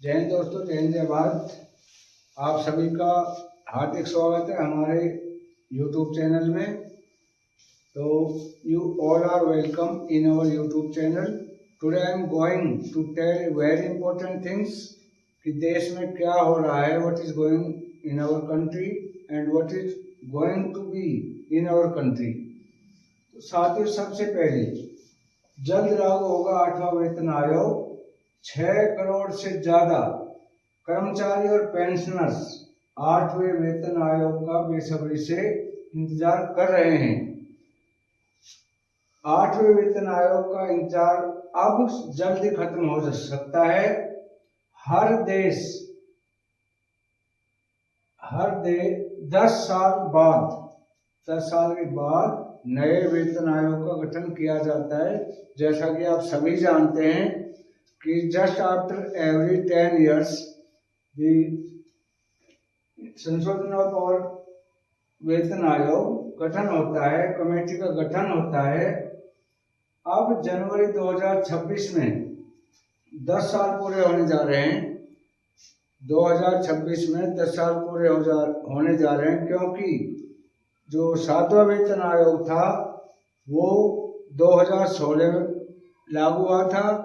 जय हिंद दोस्तों, जय हिंद, जय भारत। आप सभी का हार्दिक स्वागत है हमारे YouTube चैनल में। तो you all are welcome in our YouTube channel. Today I am going to tell very important things कि देश में क्या हो रहा है, what is going in our country and what is going to be in our country. तो साथियों, सबसे पहले जल्द लागू होगा 8वां वेतन आयोग। 6 करोड़ से ज्यादा कर्मचारी और पेंशनर्स 8वें वेतन आयोग का बेसब्री से इंतजार कर रहे हैं। 8वें वेतन आयोग का इंतजार अब जल्दी खत्म हो सकता है। हर देश 10 साल के बाद नए वेतन आयोग का गठन किया जाता है। जैसा कि आप सभी जानते हैं कि जस्ट आफ्टर एवरी 10 years संशोधन और वेतन आयोग गठन होता है, कमेटी का गठन होता है। अब जनवरी 2026 में 10 साल पूरे होने जा रहे हैं। 2026 में 10 साल पूरे होने जा रहे हैं, क्योंकि जो 7वां वेतन आयोग था वो 2016 में लागू हुआ था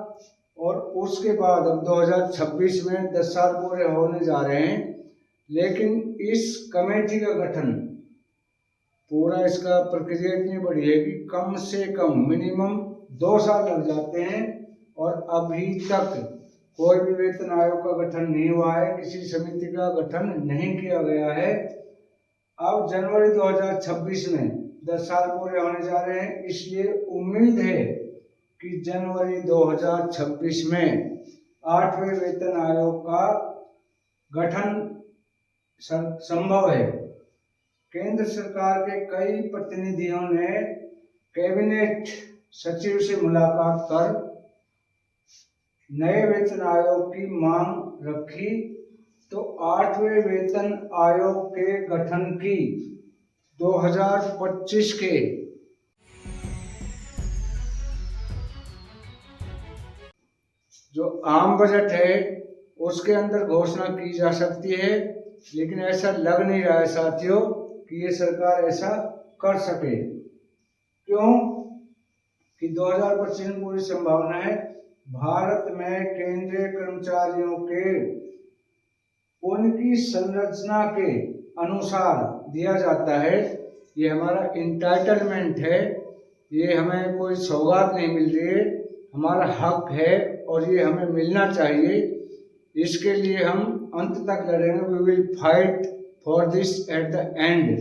और उसके बाद अब 2026 में 10 साल पूरे होने जा रहे हैं। लेकिन इस कमेटी का गठन पूरा इसका प्रक्रिया इतनी बड़ी है कि कम से कम मिनिमम 2 साल लग जाते हैं और अभी तक कोई भी वेतन आयोग का गठन नहीं हुआ है, किसी समिति का गठन नहीं किया गया है। अब जनवरी 2026 में 10 साल पूरे होने जा रहे हैं, इसलिए उम्मीद है कि जनवरी 2026 में 8वें वेतन आयोग का गठन संभव है। केंद्र सरकार के कई प्रतिनिधियों ने कैबिनेट सचिव से मुलाकात कर नए वेतन आयोग की मांग रखी। तो 8वें वेतन आयोग के गठन की 2025 के जो आम बजट है उसके अंदर घोषणा की जा सकती है, लेकिन ऐसा लग नहीं रहा है साथियों कि ये सरकार ऐसा कर सके। क्यों कि 2025 में पूरी संभावना है। भारत में केंद्रीय कर्मचारियों के उनकी संरचना के अनुसार दिया जाता है। ये हमारा इंटाइटलमेंट है, ये हमें कोई सौगात नहीं मिल रही है, हमारा हक है और ये हमें मिलना चाहिए। इसके लिए हम अंत तक लड़ेंगे। We will fight for this at the end.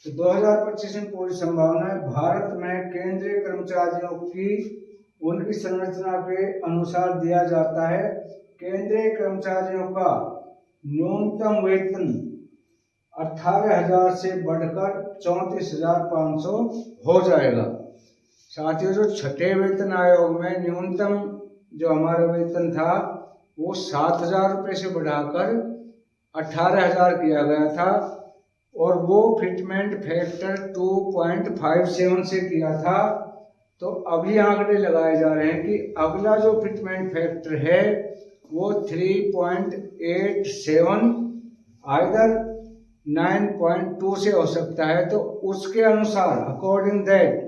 तो 2025 में पूरी संभावना है। भारत में केंद्रीय कर्मचारियों की उनकी संरचना के अनुसार दिया जाता है। केंद्रीय कर्मचारियों का न्यूनतम वेतन 18,000 से बढ़कर 34,500 हो जाएगा। साथियों, जो 6ठे वेतन आयोग में न्यूनतम जो हमारा वेतन था वो 7,000 रुपये से बढ़ाकर 18,000 किया गया था और वो फिटमेंट फैक्टर 2.57 से किया था। तो अभी आंकड़े लगाए जा रहे हैं कि अगला जो फिटमेंट फैक्टर है वो 3.87 आइदर 9.2 से हो सकता है। तो उसके अनुसार अकॉर्डिंग दैट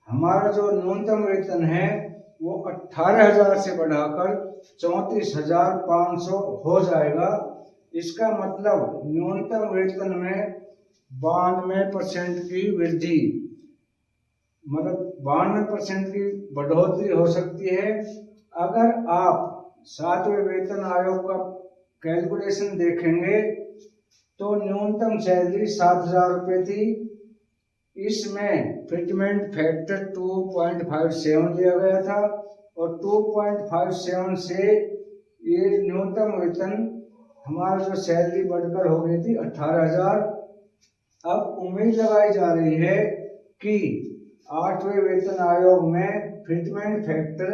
हमारा जो न्यूनतम वेतन है वो 18,000 से बढ़ाकर 34,500 हो जाएगा। इसका मतलब न्यूनतम वेतन में 92% की वृद्धि, मतलब 92% की बढ़ोतरी हो सकती है। अगर आप 7वें वेतन आयोग का कैलकुलेशन देखेंगे तो न्यूनतम सैलरी 7,000 रुपये थी, इसमें फिटमेंट फैक्टर 2.57 लिया गया था और 2.57 से ये न्यूनतम वेतन हमारा जो सैलरी बढ़कर हो गई थी 18,000। अब उम्मीद लगाई जा रही है कि 8वें वेतन आयोग में फिटमेंट फैक्टर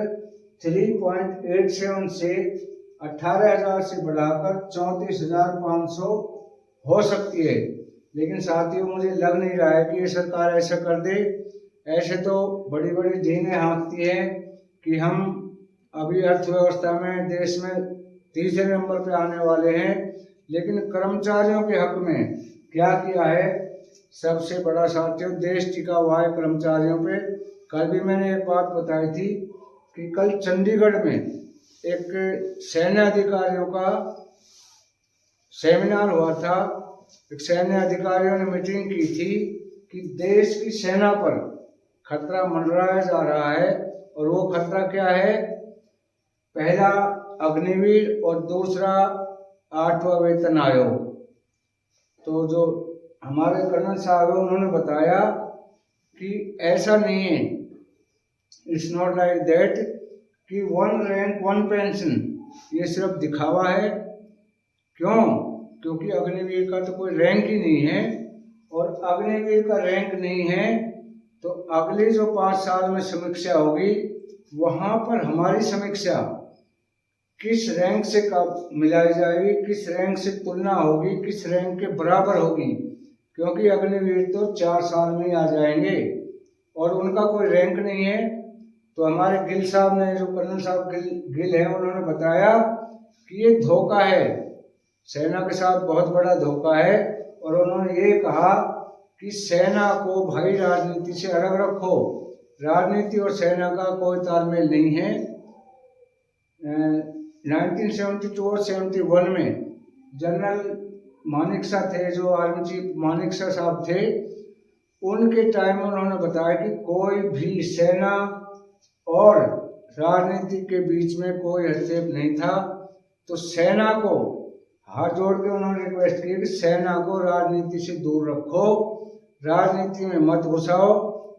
3.87 से 18,000 से बढ़ाकर 34,500 हो सकती है। लेकिन साथियों, मुझे लग नहीं रहा है कि ये सरकार ऐसा कर दे। ऐसे तो बड़ी बड़ी झीलें हाँकती है कि हम अभी अर्थव्यवस्था में देश में तीसरे नंबर पे आने वाले हैं। लेकिन कर्मचारियों के हक में क्या किया है? सबसे बड़ा साथियों, देश टिका हुआ है कर्मचारियों पे। कल भी मैंने एक बात बताई थी कि कल चंडीगढ़ में एक सैन्य अधिकारियों का सेमिनार हुआ था। एक सैन्य अधिकारियों ने मीटिंग की थी कि देश की सेना पर खतरा मंडराया जा रहा है, और वो खतरा क्या है? पहला अग्निवीर और दूसरा 8वां वेतन आयोग। तो जो हमारे कर्नल साहब है उन्होंने बताया कि ऐसा नहीं है, इट्स नॉट लाइक दैट कि 1 रैंक 1 पेंशन, ये सिर्फ दिखावा है। क्यों? क्योंकि अग्निवीर का तो कोई रैंक ही नहीं है, और अग्निवीर का रैंक नहीं है तो अगले जो 5 साल में समीक्षा होगी वहां पर हमारी समीक्षा किस रैंक से मिलाई जाएगी, किस रैंक से तुलना होगी, किस रैंक के बराबर होगी। क्योंकि अग्निवीर तो 4 साल में ही आ जाएंगे और उनका कोई रैंक नहीं है। तो हमारे गिल साहब ने, जो कर्नल साहब गिल है, उन्होंने बताया कि ये धोखा है, सेना के साथ बहुत बड़ा धोखा है। और उन्होंने ये कहा कि सेना को भाई राजनीति से अलग रखो, राजनीति और सेना का कोई तालमेल नहीं है। 1972 और 71 में जनरल मानेकशॉ थे, जो आर्मी चीफ मानेकशॉ साहब थे, उनके टाइम में उन्होंने बताया कि कोई भी सेना और राजनीति के बीच में कोई हस्तक्षेप नहीं था। तो सेना को हाथ जोड़ के उन्होंने रिक्वेस्ट की कि सेना को राजनीति से दूर रखो, राजनीति में मत घुसाओ।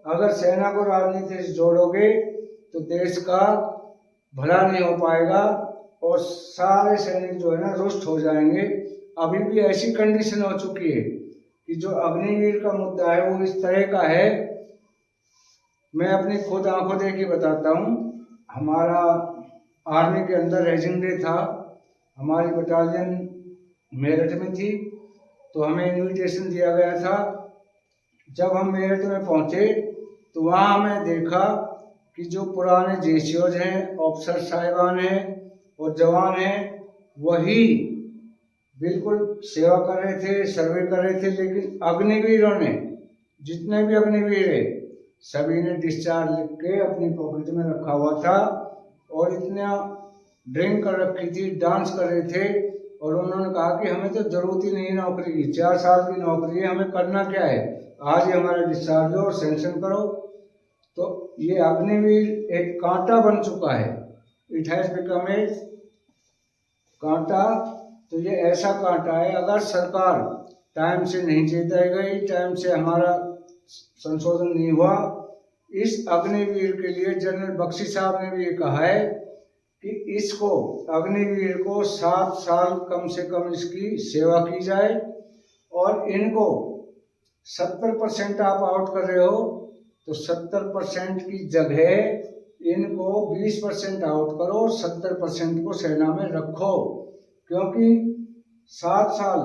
अगर सेना को राजनीति से जोड़ोगे तो देश का भला नहीं हो पाएगा और सारे सैनिक जो है ना रुष्ट हो जाएंगे। अभी भी ऐसी कंडीशन हो चुकी है कि जो अग्निवीर का मुद्दा है वो इस तरह का है। मैं अपनी खुद आंखों देखी बताता हूँ। हमारा आर्मी के अंदर रेजिंग डे था, हमारी बटालियन मेरठ में थी, तो हमें इनविटेशन दिया गया था। जब हम मेरठ में पहुंचे तो वहाँ हमें देखा कि जो पुराने जेसीओज हैं, ऑफिसर साहिबान हैं और जवान हैं, वही बिल्कुल सेवा कर रहे थे, सर्वे कर रहे थे। लेकिन अग्निवीरों ने, जितने भी अग्निवीर है, सभी ने डिस्चार्ज लिख के अपनी पॉकेट में रखा हुआ था और इतना ड्रिंक कर रखी थी, डांस कर रहे थे। और उन्होंने कहा कि हमें तो जरूरत ही नहीं नौकरी की, 4 साल की नौकरी है, हमें करना क्या है, आज ही हमारा डिस्चार्ज लो और सेंक्शन करो। तो ये अग्निवीर एक कांटा बन चुका है, इट हैज बिकम ए कांटा। तो ये ऐसा कांटा है, अगर सरकार टाइम से नहीं चेताई गई, टाइम से हमारा संशोधन नहीं हुआ। इस अग्निवीर के लिए जनरल बख्शी साहब ने भी ये कहा है कि इसको, अग्निवीर को 7 साल कम से कम इसकी सेवा की जाए, और इनको 70% आप आउट कर रहे हो तो 70% की जगह इनको 20% आउट करो, 70% को सेना में रखो। क्योंकि 7 साल,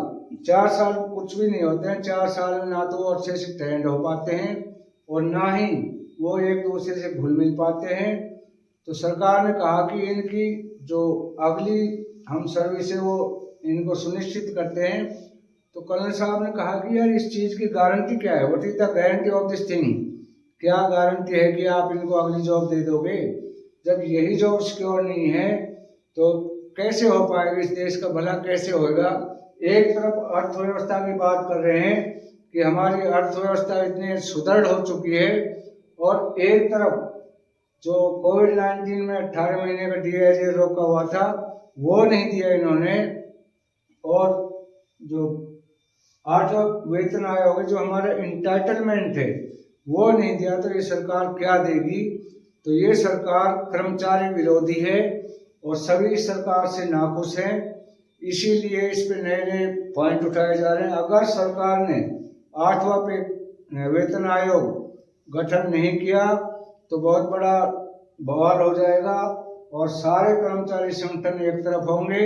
4 साल कुछ भी नहीं होते हैं। 4 साल में ना तो वो अच्छे से ट्रेंड हो पाते हैं और ना ही वो एक दूसरे से घुल मिल पाते हैं। तो सरकार ने कहा कि इनकी जो अगली हम सर्विस है वो इनको सुनिश्चित करते हैं। तो कर्नल साहब ने कहा कि यार इस चीज़ की गारंटी क्या है, what is the guarantee of this thing, क्या गारंटी है कि आप इनको अगली जॉब दे दोगे? जब यही जॉब सिक्योर नहीं है तो कैसे हो पाएगा, इस देश का भला कैसे होगा? एक तरफ अर्थव्यवस्था की बात कर रहे हैं कि हमारी अर्थव्यवस्था इतनी सुदृढ़ हो चुकी है, और एक तरफ जो कोविड-19 में 18 महीने का DRG रोका हुआ था वो नहीं दिया इन्होंने, और जो 8वां वेतन आयोग, जो हमारा इंटाइटलमेंट है, वो नहीं दिया। तो ये सरकार क्या देगी? तो ये सरकार कर्मचारी विरोधी है और सभी इस सरकार से नाखुश हैं। इसीलिए इस पे नए नए पॉइंट उठाए जा रहे हैं। अगर सरकार ने 8वां वेतन आयोग गठन नहीं किया तो बहुत बड़ा बवाल हो जाएगा और सारे कर्मचारी संगठन एक तरफ होंगे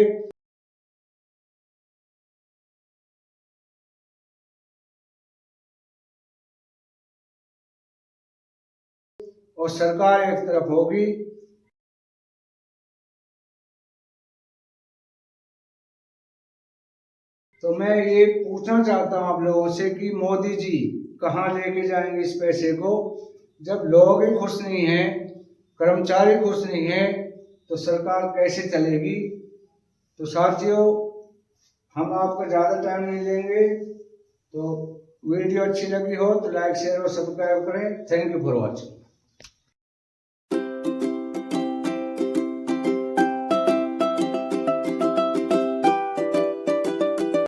और सरकार एक तरफ होगी। तो मैं ये पूछना चाहता हूँ आप लोगों से कि मोदी जी कहाँ लेके जाएंगे इस पैसे को, जब लोग ही खुश नहीं हैं, कर्मचारी खुश नहीं है, तो सरकार कैसे चलेगी। तो साथियों, हम आपका ज़्यादा टाइम नहीं लेंगे, तो वीडियो अच्छी लगी हो तो लाइक शेयर और सब्सक्राइब करें। Thank you for watching.